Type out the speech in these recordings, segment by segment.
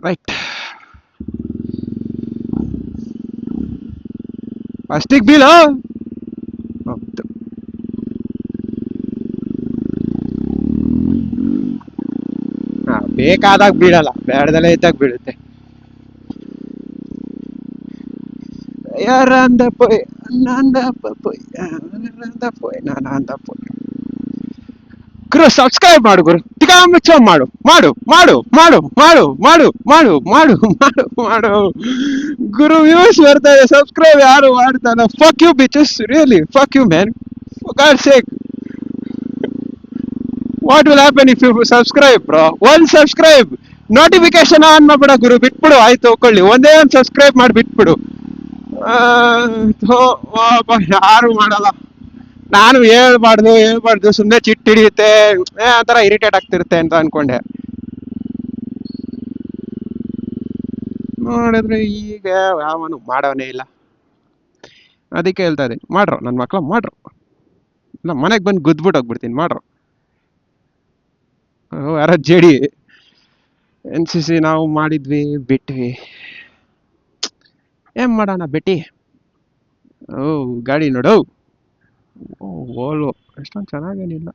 Right. ಅಷ್ಟಿಗೆ ಬೀಳ. ಹೌದು. ಬೇಕಾದಾಗ ಬೀಳಲ್ಲ, ಬೇಡದಲ್ಲೇ ಇದ್ದಾಗ ಬೀಳುತ್ತೆ. ಯಾರಂದ ಪೊಯ್ ನಂದ ಪೊಯ್ ಯಾರಂದ ಪೊಯ್ ನಾನಂದ ಪೊಯ್. ಗುರು ಸಬ್ಸ್ಕ್ರೈಬ್ ಮಾಡು ಗುರು, ತಿಗಾಮುಚ್ಚ ಮಾಡು ಮಾಡು ಮಾಡು ಮಾಡು ಮಾಡು ಮಾಡು ಮಾಡು ಮಾಡು ಮಾಡು ಮಾಡು. ಗುರು ವ್ಯೂಸ್ ಬರ್ತಾ ಇದೆ, ಸಬ್ಸ್ಕ್ರೈಬ್ ಯಾರು ಮಾಡ್ತಾನ? Fuck you bitches, really fuck you man, for God's sake. What will happen if you subscribe bro? ಒಂದ್ ಸಬ್ಸ್ಕ್ರೈಬ್, ನೋಟಿಫಿಕೇಶನ್ ಆನ್ ಮಾಡ್ಬಿಡ ಗುರು, ಬಿಟ್ಬಿಡು ಆಯ್ತು, ಹೋಗ್ಕೊಳ್ಳಿ, ಒಂದೇ ಒಂದು ಸಬ್ಸ್ಕ್ರೈಬ್ ಮಾಡಿ ಬಿಟ್ಬಿಡು. ಆ, ಥೋ, ವಾಪ, ಯಾರು ಮಾಡಲ್ಲ. ನಾನು ಹೇಳ್ಬಾರ್ದು ಸುಮ್ಮನೆ ಚಿಟ್ ಹಿಡಿಯುತ್ತೆ, ಆ ಥರ ಇರಿಟೇಟ್ ಆಗ್ತಿರುತ್ತೆ ಅಂತ ಅನ್ಕೊಂಡೆ. ನೋಡಿದ್ರೆ ಈಗ ಯಾವನು ಮಾಡೋನೇ ಇಲ್ಲ. ಅದಕ್ಕೆ ಹೇಳ್ತಾ ಇದ್ದೀನಿ, ಮಾಡ್ರು ನನ್ನ ಮಕ್ಳು, ಮಾಡ್ರು. ಇಲ್ಲ ಮನೆಗೆ ಬಂದು ಗುದ್ಬಿಟ್ಟು ಹೋಗ್ಬಿಡ್ತೀನಿ, ಮಾಡ್ರು. ಯಾರ ಜೆಡಿ NCC ನಾವು ಮಾಡಿದ್ವಿ, ಬಿಟ್ವಿ. ಏನ್ ಮಾಡೋಣ ಬೆಟ್ಟಿ. ಓ ಗಾಡಿ ನೋಡು, ಓಲ್ವೋ, ಎಷ್ಟೊಂದು ಚೆನ್ನಾಗೇನಿಲ್ಲ.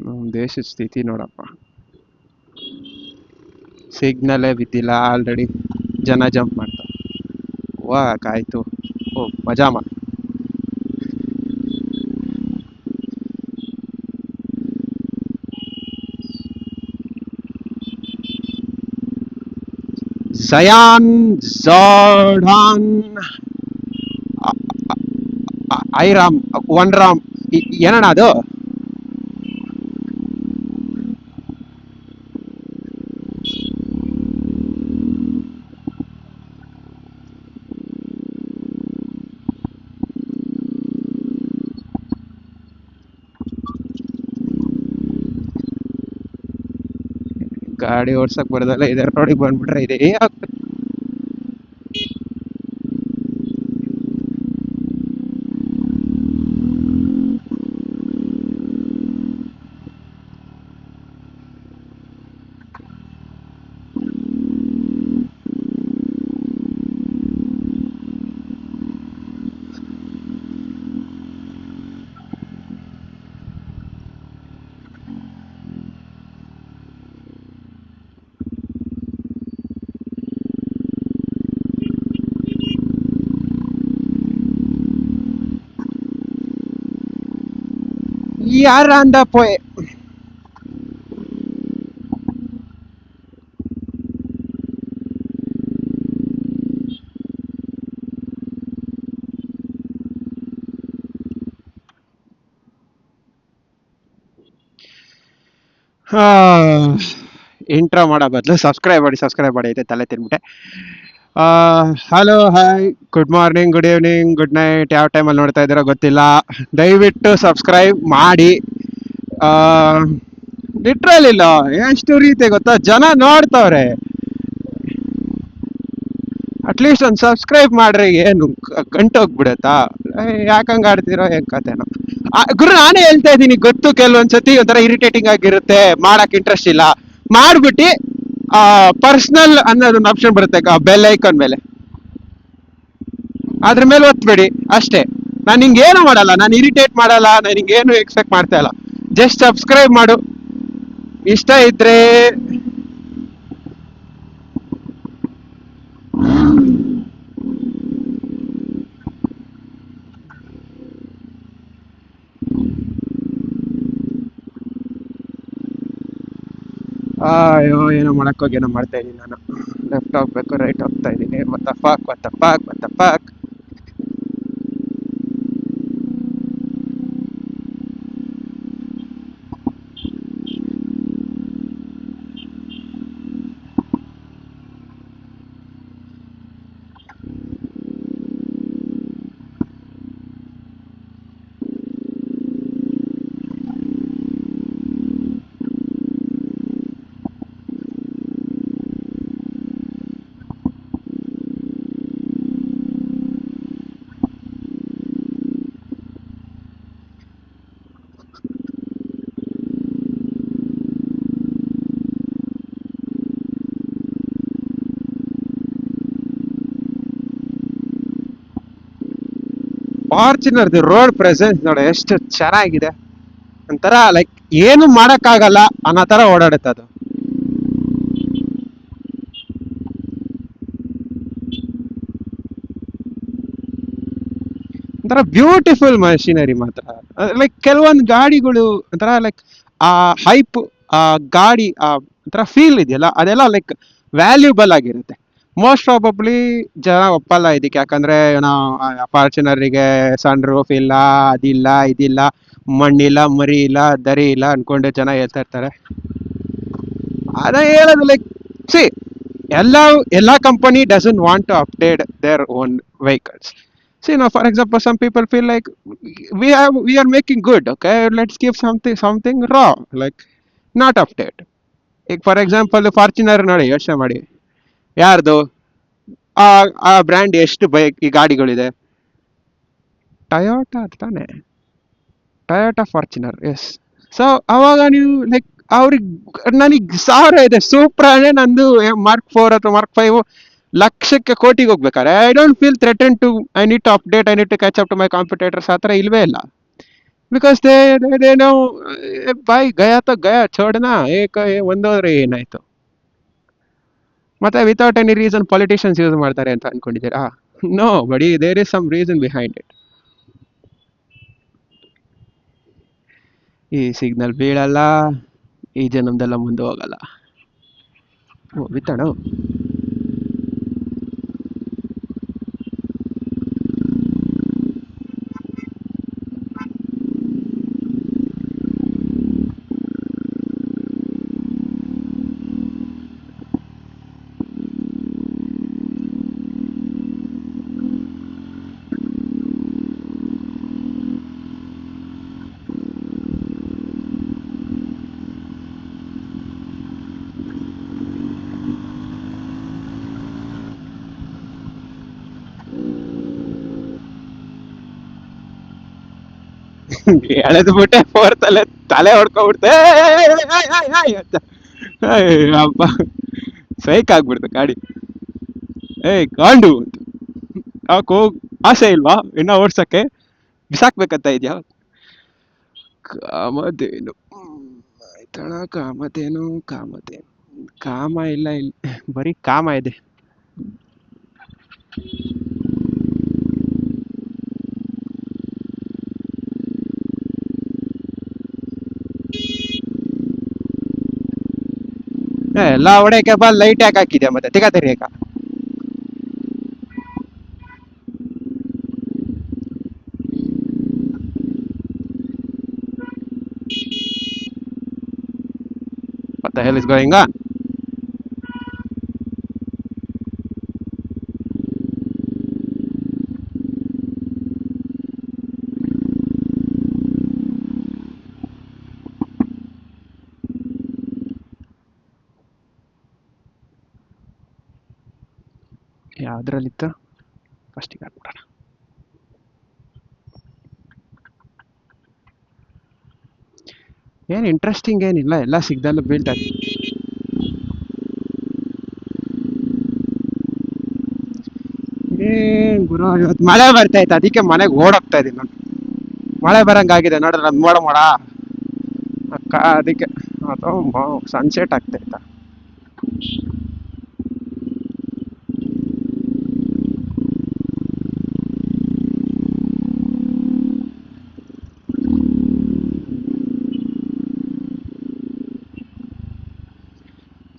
ನಮ್ಮ ದೇಶದ ಸ್ಥಿತಿ ನೋಡಪ್ಪ, ಸಿಗ್ನಲ್ಲೇ ಬಿದ್ದಿಲ್ಲ, ಆಲ್ರೆಡಿ ಜನ ಜಂಪ್ ಮಾಡ್ತಾರೆ. ಆಯ್ತು, ಓ ಮಜಾಮ. ಜಯಾನ್, ಜಾರ್ಡಾನ್, ಐರಾಮ್, ಒನ್ ರಾಮ್, ಏನಣ್ಣ ಅದು? ಗಾಡಿ ಓಡ್ಸಕ್ ಬರೋದಲ್ಲ, ಇದರ ರೋಡಿಗೆ ಬಂದ್ಬಿಟ್ರೆ ಇದೇ ಆಗ್ತದೆ. ಯಾರ ಅಂದ ಪೋಯ್. ಇಂಟ್ರೋ ಮಾಡೋ ಬದಲು ಸಬ್ಸ್ಕ್ರೈಬ್ ಮಾಡಿ ಐತೆ ತಲೆ ತಿನ್ಬಿಟ್ಟೆ. Hello, hi, good morning, good evening, good night, ಯಾವ ಟೈಮಲ್ಲಿ ನೋಡ್ತಾ ಇದ್ದೀರೋ ಗೊತ್ತಿಲ್ಲ. ದಯವಿಟ್ಟು ಸಬ್ಸ್ಕ್ರೈಬ್ ಮಾಡಿ. ಲಿಟ್ರಲ್ ಇಲ್ಲ, ಎಷ್ಟು ರೀತಿ ಗೊತ್ತಾ, ಜನ ನೋಡ್ತವ್ರೆ. ಅಟ್ಲೀಸ್ಟ್ ಒಂದು ಸಬ್ಸ್ಕ್ರೈಬ್ ಮಾಡ್ರಿ, ಏನು ಗಂಟೋಗ್ಬಿಡತ್ತಾ? ಯಾಕಂಗ ಆಡ್ತಿರೋ ಹೆಂಗ್ ಕತೆನೋ. ಗುರು ನಾನೇ ಹೇಳ್ತಾ ಇದ್ದೀನಿ, ಗೊತ್ತು ಕೆಲವೊಂದ್ಸತಿ ಒಂಥರ ಇರಿಟೇಟಿಂಗ್ ಆಗಿರುತ್ತೆ, ಮಾಡಕ್ ಇಂಟ್ರೆಸ್ಟ್ ಇಲ್ಲ. ಮಾಡ್ಬಿಟ್ಟು ಪರ್ಸನಲ್ ಅನ್ನೋದೊಂದು ಆಪ್ಷನ್ ಬರುತ್ತೆ ಬೆಲ್ ಐಕಾನ್ ಮೇಲೆ, ಅದ್ರ ಮೇಲೆ ಒತ್ಬೇಡಿ ಅಷ್ಟೇ. ನಾನು ಹಿಂಗೇನು ಮಾಡಲ್ಲ, ನಾನು ಇರಿಟೇಟ್ ಮಾಡಲ್ಲ, ನಾನು ಹಿಂಗೇನು ಎಕ್ಸ್ಪೆಕ್ಟ್ ಮಾಡ್ತಾ ಇಲ್ಲ. ಜಸ್ಟ್ ಸಬ್ಸ್ಕ್ರೈಬ್ ಮಾಡು, ಇಷ್ಟ ಇದ್ರೆ. ಅಯ್ಯೋ, ಏನೋ ಮಾಡಕ್ಕೋಗಿ ಏನೋ ಮಾಡ್ತಾ ಇದ್ದೀನಿ ನಾನು. ಲೆಫ್ಟ್ ಹೋಗ್ಬೇಕು, ರೈಟ್ ಹೋಗ್ತಾ ಇದ್ದೀನಿ. ಮತ್ತೆ ಪಾಕ್. ಫಾರ್ಚುನರ್ ರೋಡ್ ಪ್ರೆಸೆನ್ಸ್ ನೋಡಿ ಎಷ್ಟು ಚೆನ್ನಾಗಿದೆ. ಒಂಥರ ಲೈಕ್ ಏನು ಮಾಡಕ್ಕಾಗಲ್ಲ ಅನ್ನೋ ತರ ಓಡಾಡುತ್ತೆ ಅದು. ಒಂಥರ ಬ್ಯೂಟಿಫುಲ್ ಮಷಿನರಿ ಮಾತ್ರ. ಲೈಕ್ ಕೆಲವೊಂದು ಗಾಡಿಗಳು ಒಂಥರ ಲೈಕ್ ಆ ಹೈಪ್, ಆ ಗಾಡಿ ಆ ಒಂಥರ ಫೀಲ್ ಇದೆಯಲ್ಲ, ಅದೆಲ್ಲ ಲೈಕ್ ವ್ಯಾಲ್ಯೂಬಲ್ ಆಗಿರುತ್ತೆ. ಮೋಸ್ಟ್ ಪ್ರಾಬಬ್ಲಿ ಜನ ಒಪ್ಪಲ್ಲ ಇದಕ್ಕೆ, ಯಾಕಂದ್ರೆ ಏನೋ ಫಾರ್ಚುನರಿಗೆ ಸನ್ ರೂಫ್ ಇಲ್ಲ, ಅದಿಲ್ಲ ಇದಿಲ್ಲ, ಮಣ್ಣಿಲ್ಲ ಮರಿ ಇಲ್ಲ ದರಿ ಇಲ್ಲ ಅನ್ಕೊಂಡು ಜನ ಹೇಳ್ತಾ ಇರ್ತಾರೆ. ಅದ ಹೇಳೋದು ಲೈಕ್ ಸಿ ಎಲ್ಲ company doesn't want to update their own vehicles. See now, for example, some people feel like we are making good. Okay, let's give something raw, like not update. ಈಗ ಫಾರ್ ಎಕ್ಸಾಂಪಲ್ ಫಾರ್ಚುನರ್ ನೋಡಿ, ಯೋಚನೆ ಮಾಡಿ, ಯಾರ್ದು ಆ ಆ brand ಎಷ್ಟು bike ಈ ಗಾಡಿಗಳಿದೆ? Toyota ತಾನೆ, ಟಯೋಟಾ ಫಾರ್ಚುನರ್. ಎಸ್. ಸೊ ಅವಾಗ ನೀವು ಲೈಕ್ ಅವ್ರಿಗೆ, ನನಗೆ 1000 ಇದೆ ಸೂಪ್ರಾನೇ, ನಂದು Mark 4 ಅಥವಾ Mark 5 ಲಕ್ಷಕ್ಕೆ ಕೋಟಿಗೆ ಹೋಗ್ಬೇಕಾರೆ I don't feel threaten to I need to update, I need to catch up to my competitors. ಆ ಥರ ಇಲ್ವೇ ಇಲ್ಲ. ಬಿಕಾಸ್ ದೇ ನೋ ಬಾಯ್ ಗಯಾ ತೋ ಗಯಾ ಛೋಡ್ನಾ, ಒಂದೋದ್ರೆ ಏನಾಯ್ತು. ಮತ್ತೆ without any reason politicians use ಮಾಡ್ತಾರೆ ಅಂತ ಅನ್ಕೊಂಡಿದ್ದೀರಾ? No buddy, there is some reason behind it. ಈ ಸಿಗ್ನಲ್ ಬೀಳಲ್ಲ, ಈ ಜನ್ಮದೆಲ್ಲ ಮುಂದೆ ಹೋಗಲ್ಲ. ಓ ಬಿತ್ತಣ. ಎಳೆದು ಬಿಟ್ಟೆ, ತಲೆ ಹೊಡ್ಕೊಬಿಡ್ತೆ ಅಪ್ಪ, ಸೈಕ್ ಆಗ್ಬಿಡ್ತು ಗಾಡಿ. ಗಾಂಡು ಯಾಕೋ ಆಸೆ ಇಲ್ವಾ ಇನ್ನ ಓಡ್ಸಕ್ಕೆ? ಬಿಸಾಕ್ಬೇಕಂತ ಇದ್ಯಾ? ಕಾಮಧೇನು ಆಯ್ತಣ, ಕಾಮಧೇನು ಕಾಮ ಇಲ್ಲ, ಇಲ್ಲ ಬರೀ ಕಾಮ ಇದೆ. ಎಲ್ಲ ಹೊಡೆಯಕ್ಕೆ ಬಾ, ಲೈಟ್ ಯಾಕೆ ಹಾಕಿದ್ಯಾ ಮತ್ತೆ ತಿಗ ತೆರಿಯಕ? What the hell is going on? ಯಾವ್ದ್ರಲ್ಲಿತ್ತು? ಫಸ್ಟಿಗೆ ಹಾಕ್ಬಿಡೋಣ. ಏನು ಇಂಟ್ರೆಸ್ಟಿಂಗ್ ಏನಿಲ್ಲ, ಎಲ್ಲ ಸಿಗ್ದಲ್ಲೂ ಬೀಳ್ತದೆ. ಏನ್ ಗುರು, ಇವತ್ತು ಮಳೆ ಬರ್ತೈತೆ, ಅದಕ್ಕೆ ಮನೆಗೆ ಓಡೋಗ್ತಾ ಇದೀನಿ ನಾನು. ಮಳೆ ಬರಂಗಾಗಿದೆ ನೋಡ್ರಿ, ನನ್ ಮೋಡ ಅಕ್ಕ, ಅದಕ್ಕೆ ಅದು ಸನ್ಸೆಟ್ ಆಗ್ತೈತ.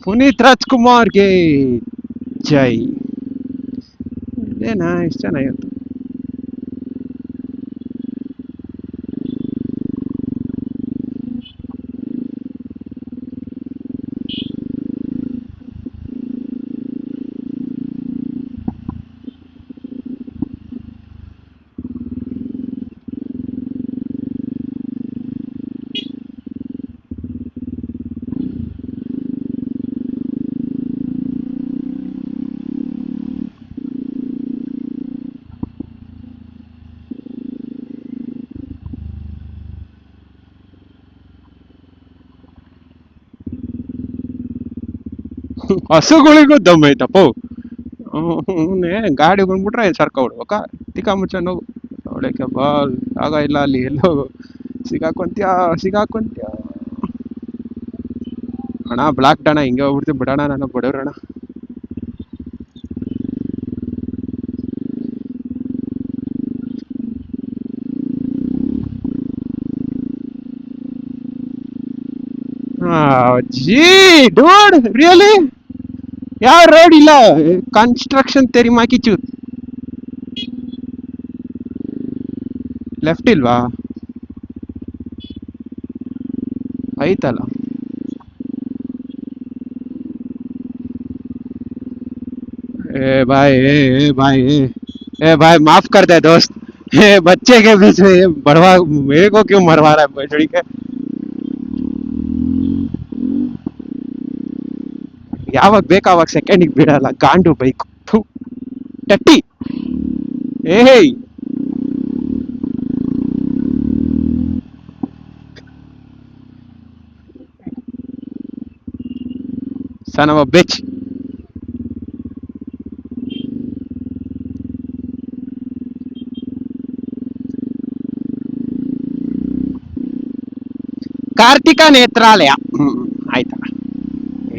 ಪುನೀತ್ ರಾಜ್ಕುಮಾರ್ಗೆ ಜೈ. ಇದೇನಾ ಇಷ್ಟು ಚೆನ್ನಾಗಿತ್ತು. ಹಸುಗಳಿಗೂ ದಮ್ ಐತಪ್ಪ. ಗಾಡಿ ಬಂದ್ಬಿಟ್ರೆ ಸರ್ಕ ಬಿಡ್ಬೇಕಾ? ತಿಕ್ಕ ಮುಚ್ಚ ನೋವು ಒಳಕ್ಕೆ ಬಾಲ್ ಆಗ ಇಲ್ಲ ಅಲ್ಲಿ ಎಲ್ಲೋ ಸಿಗಾಕೊಂತ್ಯ ಸಿಗಾಕೊಂತ್ಯ. ಅಣ್ಣ ಬ್ಲಾಕ್ ಅಣ್ಣ, ಹಿಂಗೆ ಹೋಗ್ಬಿಡ್ತೀವಿ ಬಿಡೋಣ, ನಾನು ಬಡವ್ರಣ್ಣ. ಜೀ ಡೂಡ್ ರಿಯಲಿ ಯಾವ ರೋಡ್ ಇಲ್ಲ, ಕನ್ಸ್ಟ್ರಕ್ಷನ್ ತೆರಿ ಮಾಕಿ ಚೂರ್. ಲೆಫ್ಟ್ ಇಲ್ವಾ? ಐತಲ್ಲ. ए भाई भाई भाई माफ कर दे दोस्त, ये बच्चे के बीच में ये बड़वा मेरे को क्यों मरवा रहा है बछड़ी के? ಯಾವಾಗ ಬೇಕಾವಾಗ ಸೆಕೆಂಡಿಗೆ ಬಿಡಲ್ಲ ಗಾಂಡು ಬೈಕ್. ಟಟ್ಟಿ ಏಯ್ son of a bitch. Kartika ನೇತ್ರಾಲಯ. ಆಯ್ತಾ,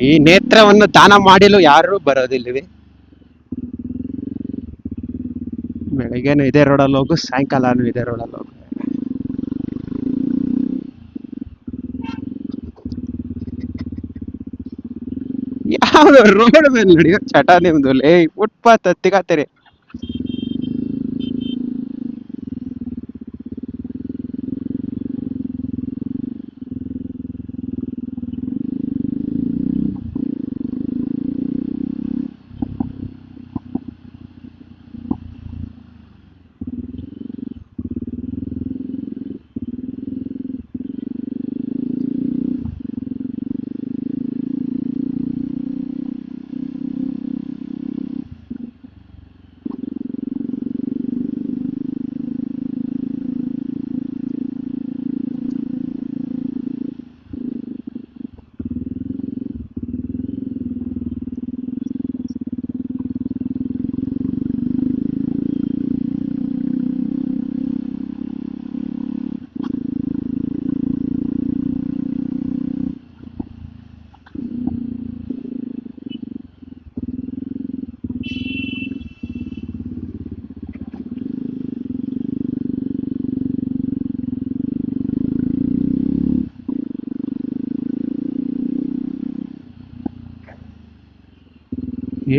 ಈ ನೇತ್ರವನ್ನು ದಾನ ಮಾಡಲು ಯಾರು ಬರೋದಿಲ್ಲವೇ? ಬೆಳಗ್ಗೆನು ಇದೇ ರೋಡಲ್ಲಿ ಹೋಗು, ಸಾಯಂಕಾಲನು ಇದೇ ರೋಡಲ್ಲಿ ಹೋಗು. ಯಾವ್ದು ರೋಡ್ ಮೇಲೆ ನಡೆಯೋ ಚಟ ನಿಮ್ದು ಲೇ, ಫುಟ್ಪಾತ್ ಹತ್ತಿಗಾತೀರಿ.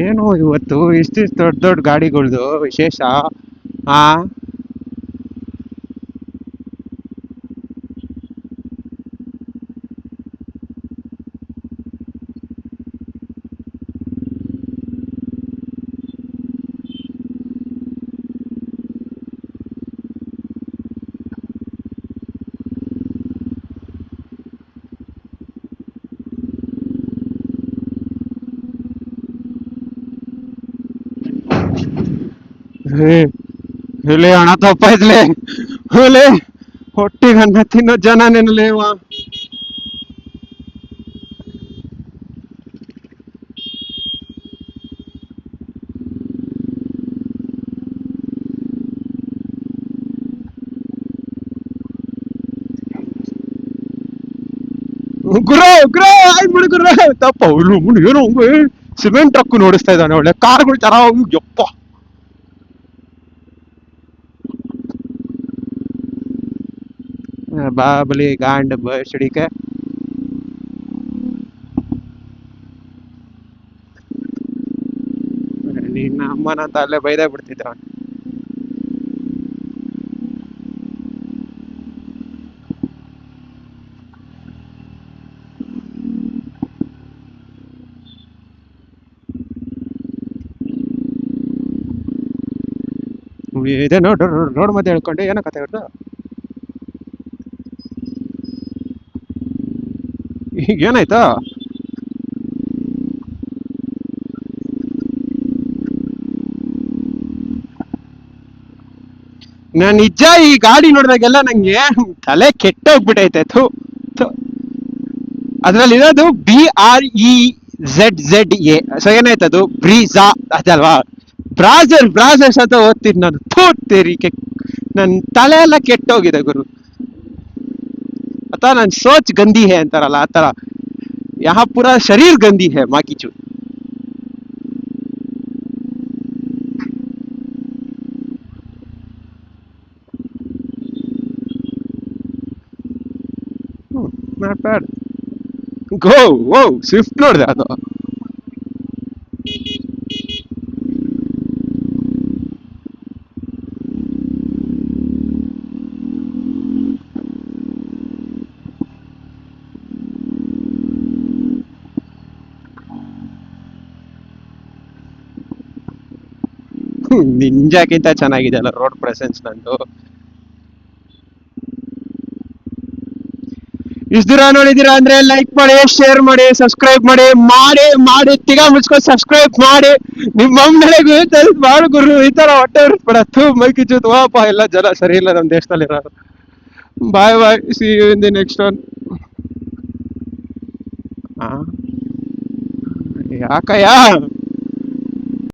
ಏನು ಇವತ್ತು ಇಷ್ಟಿಷ್ಟು ದೊಡ್ಡ ದೊಡ್ಡ ಗಾಡಿಗಳ್ದು ವಿಶೇಷ? ಆ ಹೇಳಿ ಹಣ ತಪ್ಪಾಯ್ತಲೇ, ಹೋಲೆ ಹೊಟ್ಟಿಗೆ ಅನ್ನ ತಿನ್ನೋ ಜನ ನೆನಲೇವ. ಗುರು ಗುರು ಆಯ್ಬಿಡು ಗುರು, ತಪ್ಪ ಏನೋ ಸಿಮೆಂಟ್ ಟ್ರಕ್ ನೋಡಿಸ್ತಾ ಇದ್ದಾನೆ, ಒಳ್ಳೆ ಕಾರ್ಗಳು ಚೆನ್ನಾಗಿ. ಯಪ್ಪ ಬಾಬಲಿ ಗಾಂಡ್ ಬಸಡಿಕೆ. ನಿನ್ನ ಅಮ್ಮನಂತ ಅಲ್ಲೇ ಬೈದೇ ಬಿಡ್ತಿದ್ದ. ಇದೇ ರೋಡ್ ಮಧ್ಯೆ ಹೇಳ್ಕೊಂಡು ಏನೋ ಕತೆ ಇರ್ತ. ಈಗ ಏನಾಯ್ತಾ? ನಾನ್ ನಿಜ ಈ ಗಾಡಿ ನೋಡಿದಾಗೆಲ್ಲ ನಂಗೆ ತಲೆ ಕೆಟ್ಟೋಗ್ಬಿಟ್ಟೈತೆ. ಅದ್ರಲ್ಲಿ ಇರೋದು BREZZA. ಸೊ ಏನಾಯ್ತದು? ಬ್ರೀಜಾ ಅದಲ್ವಾ? ಬ್ರಾಸರ್ಸ್ ಅಂತ ಓದ್ತೀನಿ ನಾನು. ತೇರಿಕೆ ನನ್ ತಲೆ ಎಲ್ಲ ಕೆಟ್ಟೋಗಿದೆ ಗುರು. ಅಥವಾ ನನ್ ಸೋಚ್ ಗಂದಿ ಹೇ ಅಂತಾರಲ್ಲ ಆತರ. ಯಹಾ ಪೂರಾ ಶರೀರ್ ಗಂದಿ ಹೇ ಮಾಕಿಚು. Not bad. Go O Swift ನೋಡಿದೆ ಅದು. ನಿಂಜಾಕ್ಕಿಂತ ಚೆನ್ನಾಗಿದೆ ಅಲ್ಲ ರೋಡ್ ಪ್ರೆಸೆನ್ಸ್ ನಂದು. ಇಷ್ಟ ದೂರ ನೋಡಿದೀರಾ ಅಂದ್ರೆ ಲೈಕ್ ಮಾಡಿ, ಶೇರ್ ಮಾಡಿ, ಸಬ್ಸ್ಕ್ರೈಬ್ ಮಾಡಿ ಮಾಡಿ ಮಾಡಿ ತಿಗಾ ಮುಚ್ಕೊಂಡು ಸಬ್ಸ್ಕ್ರೈಬ್ ಮಾಡಿ. ನಿಮ್ಮ ಅಮ್ಮನೆಗೂ ಮಾಡು ಗುರು. ಈ ತರ ಹೊಟ್ಟೆ ಉರಿಸ್ಬೇಡ. ಮೈಕಿ ಚೂತ್ ವಾಪ ಎಲ್ಲ ಜನ ಸರಿ ಇಲ್ಲ ನಮ್ಮ ದೇಶದಲ್ಲಿ ಇರೋರು. Bye bye, see you in the next one. ಯಾಕಯ್ಯ